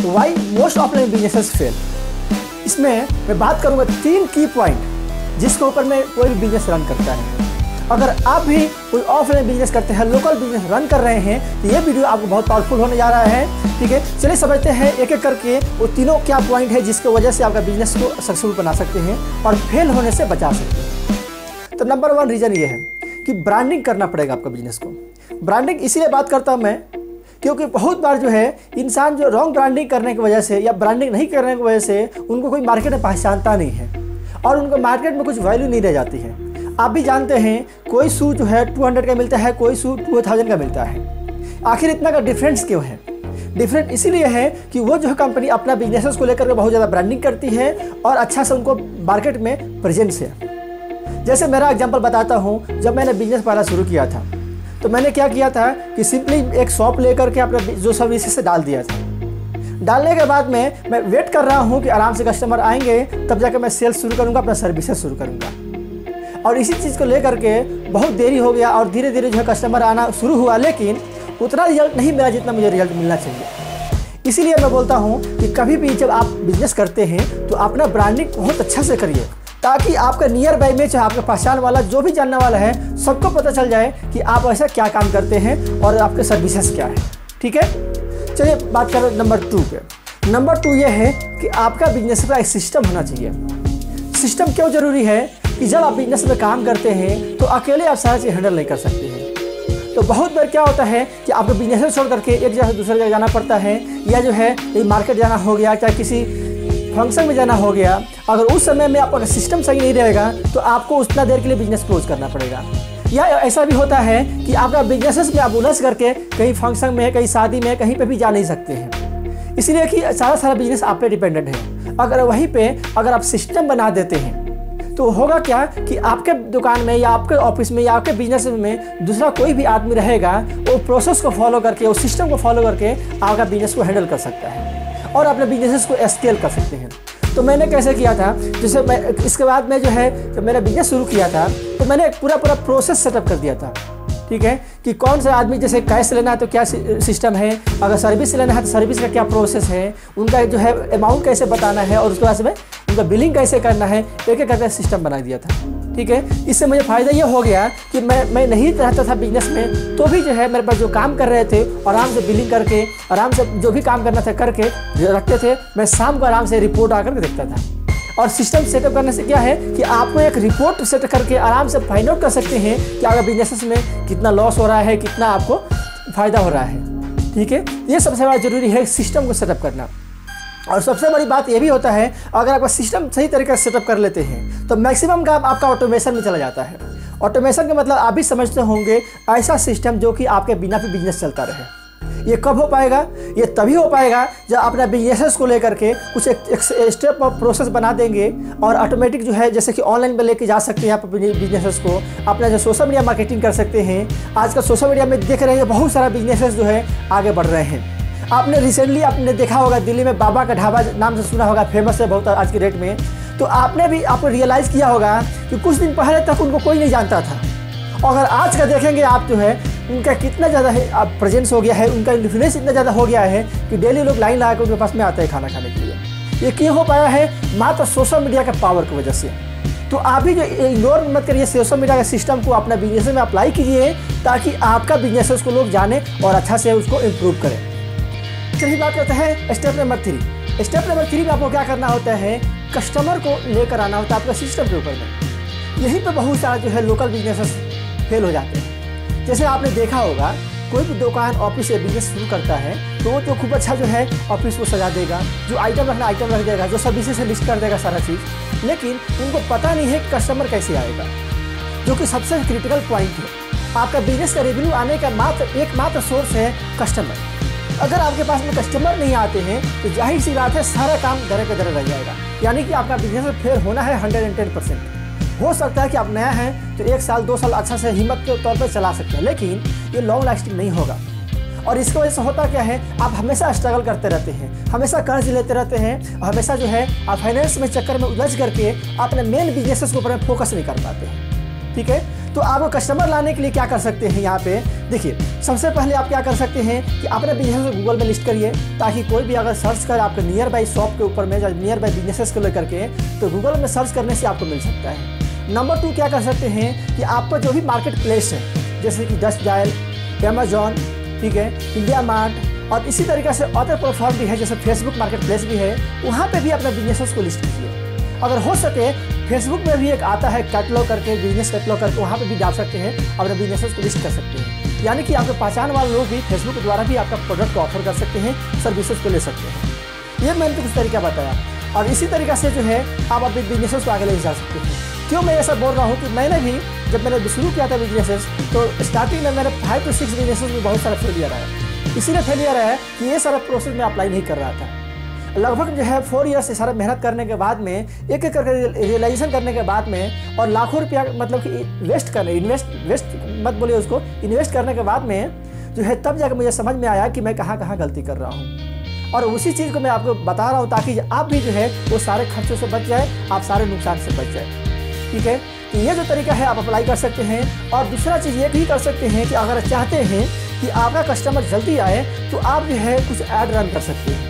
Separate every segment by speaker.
Speaker 1: Why most offline businesses fail. इसमें मैं बात करूंगा 3 की पॉइंट जिसके ऊपर में कोई भी बिजनेस रन करता है। अगर आप भी कोई ऑफलाइन बिजनेस करते हैं, लोकल बिजनेस रन कर रहे हैं, तो ये वीडियो आपको बहुत पावरफुल होने जा रहा है। ठीक है, चलिए समझते हैं एक एक करके वो तीनों क्या पॉइंट है जिसकी वजह से आपका बिजनेस को सक्सेसफुल बना सकते हैं और फेल होने से बचा सकते हैं। तो नंबर 1 रीज़न ये है कि ब्रांडिंग करना पड़ेगा आपका बिजनेस को। ब्रांडिंग इसीलिए बात करता हूँ मैं क्योंकि बहुत बार जो है इंसान जो रॉन्ग ब्रांडिंग करने की वजह से या ब्रांडिंग नहीं करने की वजह से उनको कोई मार्केट में पहचानता नहीं है और उनको मार्केट में कुछ वैल्यू नहीं रह जाती है। आप भी जानते हैं कोई शू जो है 200 का मिलता है, कोई शू 2000 का मिलता है। आखिर इतना का डिफरेंस क्यों है? डिफरेंट इसीलिए है कि वो जो है कंपनी अपना बिजनेस को लेकर के बहुत ज़्यादा ब्रांडिंग करती है और अच्छा से उनको मार्केट में प्रेजेंस है। जैसे मेरा एग्जांपल बताता हूँ, जब मैंने बिजनेस पहला शुरू किया था तो मैंने क्या किया था कि सिंपली एक शॉप लेकर के अपना जो सर्विसेज से डाल दिया था। डालने के बाद में मैं वेट कर रहा हूँ कि आराम से कस्टमर आएंगे, तब जाकर मैं सेल्स शुरू करूँगा, अपना सर्विसेज शुरू करूँगा। और इसी चीज़ को लेकर के बहुत देरी हो गया और धीरे धीरे जो है कस्टमर आना शुरू हुआ, लेकिन उतना रिजल्ट नहीं मिला जितना मुझे रिजल्ट मिलना चाहिए। इसीलिए मैं बोलता हूँ कि कभी भी जब आप बिजनेस करते हैं तो अपना ब्रांडिंग बहुत अच्छा से करिए ताकि आपका नियर बाई में चाहे आपका पहचान वाला जो भी जानने वाला है सबको पता चल जाए कि आप ऐसा क्या काम करते हैं और आपके सर्विसेज क्या है। ठीक है, चलिए बात करें नंबर 2 पे। नंबर 2 ये है कि आपका बिजनेस का एक सिस्टम होना चाहिए। सिस्टम क्यों ज़रूरी है कि जब आप बिजनेस में काम करते हैं तो अकेले आप सारा चीज़ हैंडल नहीं कर सकते हैं। तो बहुत बार क्या होता है कि आपको बिजनेस छोड़ करके एक जगह से दूसरी जगह जाना पड़ता है, या जो है मार्केट जाना हो गया, चाहे किसी फंक्शन में जाना हो गया। अगर उस समय में आपका सिस्टम सही नहीं रहेगा तो आपको उतना देर के लिए बिजनेस क्लोज करना पड़ेगा। या ऐसा भी होता है कि आपका बिजनेस में आप उलझ करके कहीं फंक्शन में, कहीं शादी में, कहीं पे भी जा नहीं सकते हैं, इसलिए कि सारा बिजनेस आप पे डिपेंडेंट है। अगर वहीं पे अगर आप सिस्टम बना देते हैं तो होगा क्या कि आपके दुकान में या आपके ऑफिस में या आपके बिजनेस में दूसरा कोई भी आदमी रहेगा, वो प्रोसेस को फॉलो करके, वो सिस्टम को फॉलो करके आपका बिजनेस को हैंडल कर सकता है और अपने बिजनेस को स्केल कर सकते हैं। तो मैंने कैसे किया था, जैसे मैं इसके बाद में जो है जब मैंने बिजनेस शुरू किया था तो मैंने एक पूरा प्रोसेस सेटअप कर दिया था। ठीक है, कि कौन सा आदमी जैसे कैश लेना है तो क्या सिस्टम है, अगर सर्विस लेना है तो सर्विस का क्या प्रोसेस है, उनका जो है अमाउंट कैसे बताना है और उसके बाद में उनका बिलिंग कैसे करना है, एक एक करके सिस्टम बना दिया था। ठीक है, इससे मुझे फ़ायदा ये हो गया कि मैं नहीं रहता था बिजनेस में तो भी जो है मेरे पास जो काम कर रहे थे आराम से बिलिंग करके, आराम से जो भी काम करना था करके रखते थे। मैं शाम को आराम से रिपोर्ट आकर के देखता था। और सिस्टम सेटअप करने से क्या है कि आपको एक रिपोर्ट सेट करके आराम से फाइंड आउट कर सकते हैं कि आपका बिजनेस में कितना लॉस हो रहा है, कितना आपको फ़ायदा हो रहा है। ठीक है, ये सबसे बड़ा ज़रूरी है सिस्टम को सेटअप करना। और सबसे बड़ी बात ये भी होता है, अगर आपका सिस्टम सही तरीके से सेटअप कर लेते हैं तो मैक्सिमम काम आपका ऑटोमेशन में चला जाता है। ऑटोमेशन का मतलब आप भी समझते होंगे ऐसा सिस्टम जो कि आपके बिना भी बिजनेस चलता रहे। ये कब हो पाएगा? ये तभी हो पाएगा जब अपना बिजनेस को लेकर के कुछ एक स्टेप ऑफ प्रोसेस बना देंगे और ऑटोमेटिक जो है जैसे कि ऑनलाइन में लेके जा सकते हैं आप बिजनेस को, अपना जो सोशल मीडिया मार्केटिंग कर सकते हैं। आजकल सोशल मीडिया में देख रहे हैं बहुत सारा बिजनेस जो है आगे बढ़ रहे हैं। आपने रिसेंटली आपने देखा होगा दिल्ली में बाबा का ढाबा नाम से सुना होगा, फेमस है बहुत आज की डेट में। तो आपको रियलाइज़ किया होगा कि कुछ दिन पहले तक उनको कोई नहीं जानता था, और अगर आज का देखेंगे आप जो है उनका कितना ज़्यादा है अब प्रेजेंस हो गया है, उनका इन्फ्लुएंस इतना ज़्यादा हो गया है कि डेली लोग लाइन लगा कर उनके पास में आते हैं खाना खाने के लिए। ये क्यों हो पाया है? मात्र सोशल मीडिया के पावर की वजह से। तो आप भी जो इग्नोर मत करिए सोशल मीडिया के सिस्टम को, अपना बिजनेस में अप्लाई कीजिए ताकि आपका बिजनेस को लोग जाने और अच्छा से उसको इम्प्रूव करें। चलिए बात करते हैं स्टेप नंबर 3। स्टेप नंबर 3 में आपको क्या करना होता है, कस्टमर को लेकर आना होता है आपका सिस्टम के ऊपर में। यहीं पे बहुत सारा जो है लोकल बिजनेस फेल हो जाते हैं। जैसे आपने देखा होगा कोई भी दुकान ऑफिस या बिजनेस शुरू करता है तो वो तो खूब अच्छा जो है ऑफिस को सजा देगा, जो आइटम रखना आइटम रख देगा, जो सर्विसेज से लिस्ट कर देगा सारा चीज़, लेकिन उनको पता नहीं है कि कस्टमर कैसे आएगा, जो कि सबसे क्रिटिकल पॉइंट है। आपका बिजनेस का रेवेन्यू आने का एकमात्र सोर्स है कस्टमर। अगर आपके पास में कस्टमर नहीं आते हैं तो जाहिर सी बात है सारा काम दरे के दरे रह जाएगा, यानी कि आपका बिजनेस में फेल होना है 110%। हो सकता है कि आप नया हैं तो 1 साल 2 साल अच्छा से हिम्मत के तौर पर चला सकते हैं, लेकिन ये लॉन्ग लास्टिंग नहीं होगा। और इसकी वजह से होता क्या है, आप हमेशा स्ट्रगल करते रहते हैं, हमेशा कर्ज लेते रहते हैं, और हमेशा जो है आप फाइनेंस में चक्कर में उलझ करके अपने मेन बिजनेस के ऊपर फोकस नहीं कर पाते हैं। ठीक है, तो आपको कस्टमर लाने के लिए क्या कर सकते हैं यहाँ पे देखिए, सबसे पहले आप क्या कर सकते हैं कि अपने बिजनेस को गूगल में लिस्ट करिए, ताकि कोई भी अगर सर्च करे आपके नियर बाई शॉप के ऊपर में या नियर बाई बिजनेसेस को लेकर के, तो गूगल में सर्च करने से आपको मिल सकता है। नंबर 2 क्या कर सकते हैं कि आपका जो भी मार्केट प्लेस है, जैसे कि डस्ट डायल, अमेजॉन, ठीक है, इंडिया मार्ट और इसी तरीके से अदर प्लेटफॉर्म भी है, जैसे फेसबुक मार्केट प्लेस भी है, वहाँ पे भी अपने बिजनेसेस को लिस्ट कीजिए। अगर हो सके फेसबुक में भी एक आता है कैटलॉग करके, बिजनेस कैटलॉग करके, वहाँ पे भी डाल सकते हैं, अपने बिजनेसेस को लिस्ट कर सकते हैं। यानी कि आपके पहचान वाले लोग भी फेसबुक के द्वारा भी आपका प्रोडक्ट को ऑफर कर सकते हैं, सर्विसेज को ले सकते हैं। ये मैंने तो कुछ तरीका बताया, और इसी तरीके से जो है आप अपने बिजनेसेस को आगे ले जा सकते हैं। क्यों मैं ऐसा बोल रहा हूँ कि मैंने भी जब मैंने शुरू किया था बिजनेसेस, तो स्टार्टिंग में मेरे 5 से 6 बिजनेसेस में बहुत सारा फेलियर आया। इसीलिए फेलियर है कि ये सारा प्रोसेस मैं अप्लाई नहीं कर रहा था। लगभग जो है 4 ईयर से सारा मेहनत करने के बाद में, एक एक करके रियलाइजेशन करने के बाद में, और लाखों रुपया मतलब कि वेस्ट मत बोलिए उसको, इन्वेस्ट करने के बाद में जो है तब जाकर मुझे समझ में आया कि मैं कहाँ गलती कर रहा हूँ। और उसी चीज़ को मैं आपको बता रहा हूँ ताकि आप भी जो है वो सारे खर्चों से बच जाए, आप सारे नुकसान से बच जाए। ठीक है, तो ये जो तरीका है आप अप्लाई कर सकते हैं। और दूसरा चीज़ ये भी कर सकते हैं कि अगर चाहते हैं कि आपका कस्टमर जल्दी आए, तो आप जो है कुछ ऐड रन कर सकते हैं।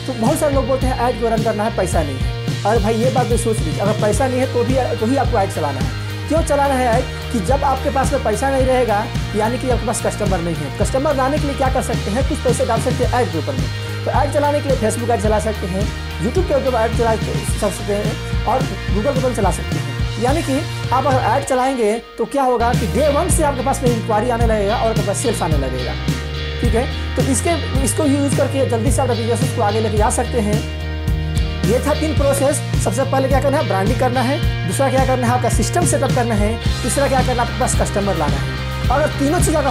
Speaker 1: तो बहुत सारे लोग बोलते हैं ऐड को रन करना है, पैसा नहीं है। अरे भाई ये बात भी सोच लीजिए, अगर पैसा नहीं है तो भी आपको ऐड चलाना है। क्यों चलाना है ऐड? कि जब आपके पास में पैसा नहीं रहेगा, यानी कि आपके पास कस्टमर नहीं है। कस्टमर लाने के लिए क्या कर सकते हैं, कुछ पैसे डाल सकते हैं ऐड के ऊपर में। तो ऐड चलाने के लिए फेसबुक ऐड चला सकते हैं, यूट्यूब के ऊपर ऐड चला सकते हैं, और गूगल के ऊपर चला सकते हैं। यानी कि आप अगर ऐड चलाएंगे तो क्या होगा कि डे 1 से आपके पास में इंक्वायरी आने लगेगा और आपके पास सेल्स आने लगेगा। ठीक है, तो इसको यूज़ करके जल्दी से अपने बिजनेस को आगे लेके जा सकते हैं। ये था 3 प्रोसेस। सबसे पहले क्या करना है, ब्रांडिंग करना है। दूसरा क्या करना है, आपका सिस्टम सेटअप करना है। तीसरा क्या करना है, आपके पास कस्टमर लाना है। अगर तीनों चीज़ अगर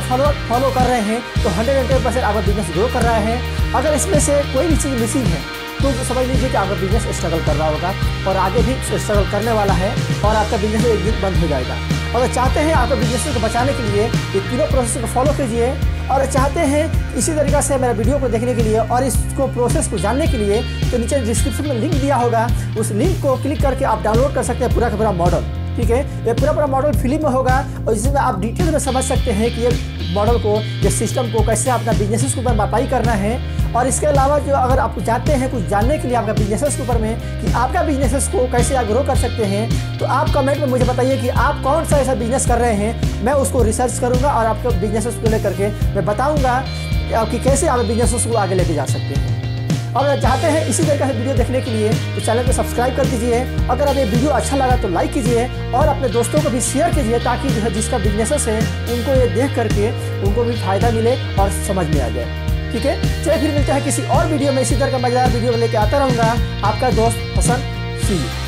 Speaker 1: फॉलो कर रहे हैं तो 110% आपका बिजनेस ग्रो कर रहा है। अगर इसमें से कोई भी चीज़ मिसिंग है तो समझ लीजिए कि आपका बिजनेस स्ट्रगल कर रहा होगा, और आगे भी स्ट्रगल करने वाला है, और आपका बिजनेस एक दिन बंद हो जाएगा। अगर चाहते हैं आपके बिजनेस को बचाने के लिए ये तीनों प्रोसेस को फॉलो कीजिए, और चाहते हैं इसी तरीक़ा से मेरा वीडियो को देखने के लिए और इसको प्रोसेस को जानने के लिए, तो नीचे डिस्क्रिप्शन में लिंक दिया होगा, उस लिंक को क्लिक करके आप डाउनलोड कर सकते हैं पूरा का पूरा मॉडल। ठीक है, ये पूरा मॉडल फ्री में होगा, और जिसमें आप डिटेल में समझ सकते हैं कि ये मॉडल को, ये सिस्टम को कैसे अपना बिजनेस के ऊपर अप्लाई करना है। और इसके अलावा जो अगर आप चाहते हैं कुछ जानने के लिए आपका बिजनेस के ऊपर में कि आपका बिजनेस को कैसे आप ग्रो कर सकते हैं, तो आप कमेंट में मुझे बताइए कि आप कौन सा ऐसा बिजनेस कर रहे हैं। मैं उसको रिसर्च करूँगा और आपके बिजनेस को लेकर के मैं बताऊँगा कि कैसे आप बिजनेस को आगे लेके जा सकते हैं। और अगर चाहते हैं इसी तरीके से वीडियो देखने के लिए तो चैनल को सब्सक्राइब कर दीजिए। अगर अब ये वीडियो अच्छा लगा तो लाइक कीजिए, और अपने दोस्तों को भी शेयर कीजिए, ताकि जो है जिसका बिजनेस है उनको ये देख करके उनको भी फ़ायदा मिले और समझ में आ जाए। ठीक है, चलिए फिर मिलते हैं किसी और वीडियो में। इसी तरह का मज़ेदार वीडियो लेके आता रहूँगा। आपका दोस्त हसन। सी यू।